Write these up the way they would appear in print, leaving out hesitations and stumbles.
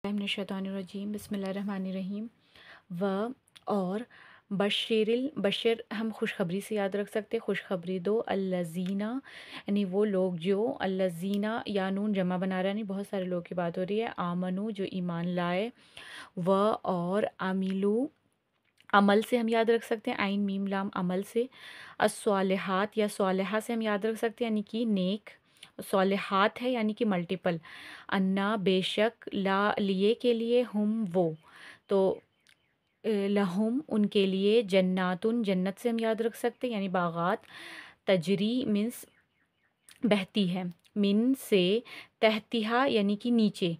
من الشیطان الرجیم بسم اللہ الرحمن الرحیم اور بشر ہم خوشخبری سے یاد رکھ سکتے، خوشخبری دو الذین یعنی وہ لوگ جو الذین یا نون جمع بنا رہا، نہیں بہت سارے لوگوں کی بات ہو رہی ہے، آمنو جو ایمان لائے، اور عملو عمل سے ہم یاد رکھ سکتے ہیں، عین میم لام عمل سے، الصالحات یا صالحہ سے ہم یاد رکھ سکتے ہیں یعنی کہ نیک، صالحات ہے یعنی کہ ملٹیپل، انا بے شک، لا لیے کے لیے، ہم وہ، تو لہم ان کے لیے، جناتن جنت سے ہم یاد رکھ سکتے ہیں یعنی باغات، تجری مینس بہتی ہے، من سے، تحتہا یعنی کہ نیچے،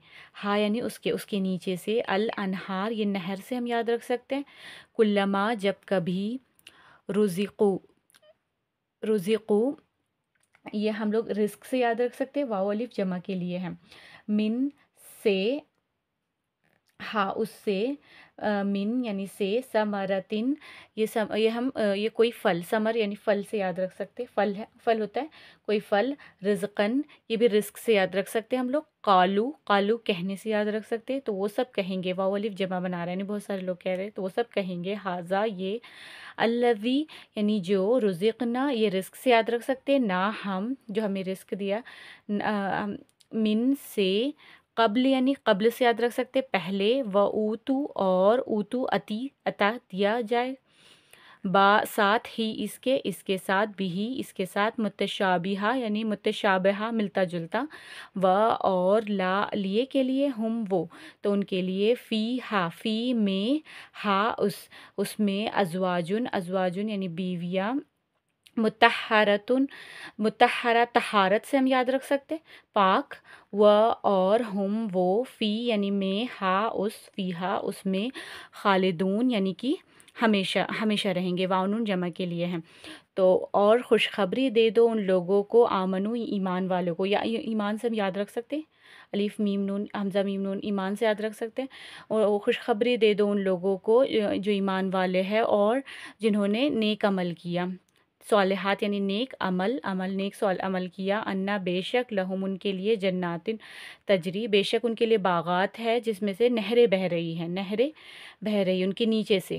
ہا یعنی اس کے نیچے سے، الانہار یہ نہر سے ہم یاد رکھ سکتے ہیں، کلما جب کبھی، رزقو یہ ہم لوگ رزق سے یاد رکھ سکتے ہیں، واو الف جمع کے لیے ہے، من سے، ہاں اس سے، من یعنی سے، ثمرتن یہ کوئی پھل، ثمر یعنی پھل سے یاد رکھ سکتے، پھل ہے، پھل ہوتا ہے کوئی پھل، رزقن یہ بھی رزق سے یاد رکھ سکتے ہم لوگ، قالو کہنے سے یاد رکھ سکتے، تو وہ سب کہیں گے، واو الف جمع بنا رہے ہیں، یعنی بہت سارے لوگ کہہ رہے ہیں تو وہ سب کہیں گے، ھذا یہ، الذی یعنی جو، رزقنا یہ رزق سے یاد رکھ سکتے، نہ ہم جو ہمیں رزق دیا، من سے، قبل یعنی قبل سے یاد رکھ سکتے پہلے، و اوتو اور اوتو عطا دیا جائے، ساتھ ہی اس کے ساتھ بھی اس کے ساتھ، متشابہہ یعنی متشابہہ ملتا جلتا، و اور لا لیے کے لیے، ہم وہ، تو ان کے لیے، فی میں، اس میں، ازواجن یعنی بیویاں، متحرہ طہارت سے ہم یاد رکھ سکتے پاک، و اور ہم وہ، فی یعنی میں، فیہا اس میں، خالدون یعنی کہ ہمیشہ رہیں گے، واؤن جمع کے لیے ہیں، تو اور خوشخبری دے دو ان لوگوں کو، آمنو ایمان والوں کو، یا ایمان سے ہم یاد رکھ سکتے الف میم نون حمزہ میم نون ایمان سے یاد رکھ سکتے ہیں، اور خوشخبری دے دو ان لوگوں کو جو ایمان والے ہیں اور جنہوں نے نیک عمل کیا، صالحات یعنی نیک عمل نیک عمل کیا، انا بے شک، لہم ان کے لیے، جناتن تجری بے شک ان کے لیے باغات ہے جس میں سے نہریں بہہ رہی ہیں، ان کے نیچے سے،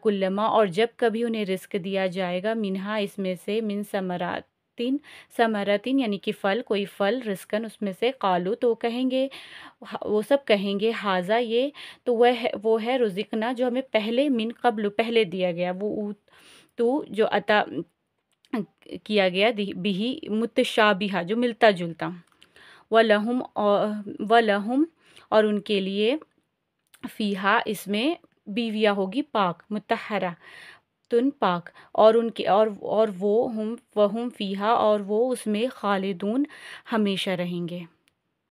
کلما اور جب کبھی انہیں رزق دیا جائے گا، منہا اس میں سے، من ثمراتن یعنی کہ پھل، کوئی پھل، رزقن اس میں سے، قالو تو کہیں گے، وہ سب کہیں گے، ھذا یہ، تو وہ ہے رزقنا جو ہمیں پہلے، من قبل پہلے دیا گیا، وہ تو جو عطا کیا گیا، بھی متشابہہ جو ملتا جلتا، وَلَهُمْ اور ان کے لیے، فیہا اس میں، بیویاں ہوگی پاک، متحرہ تن پاک، اور ان کے اور وہ ہم فیہا اور وہ اس میں، خالدون ہمیشہ رہیں گے۔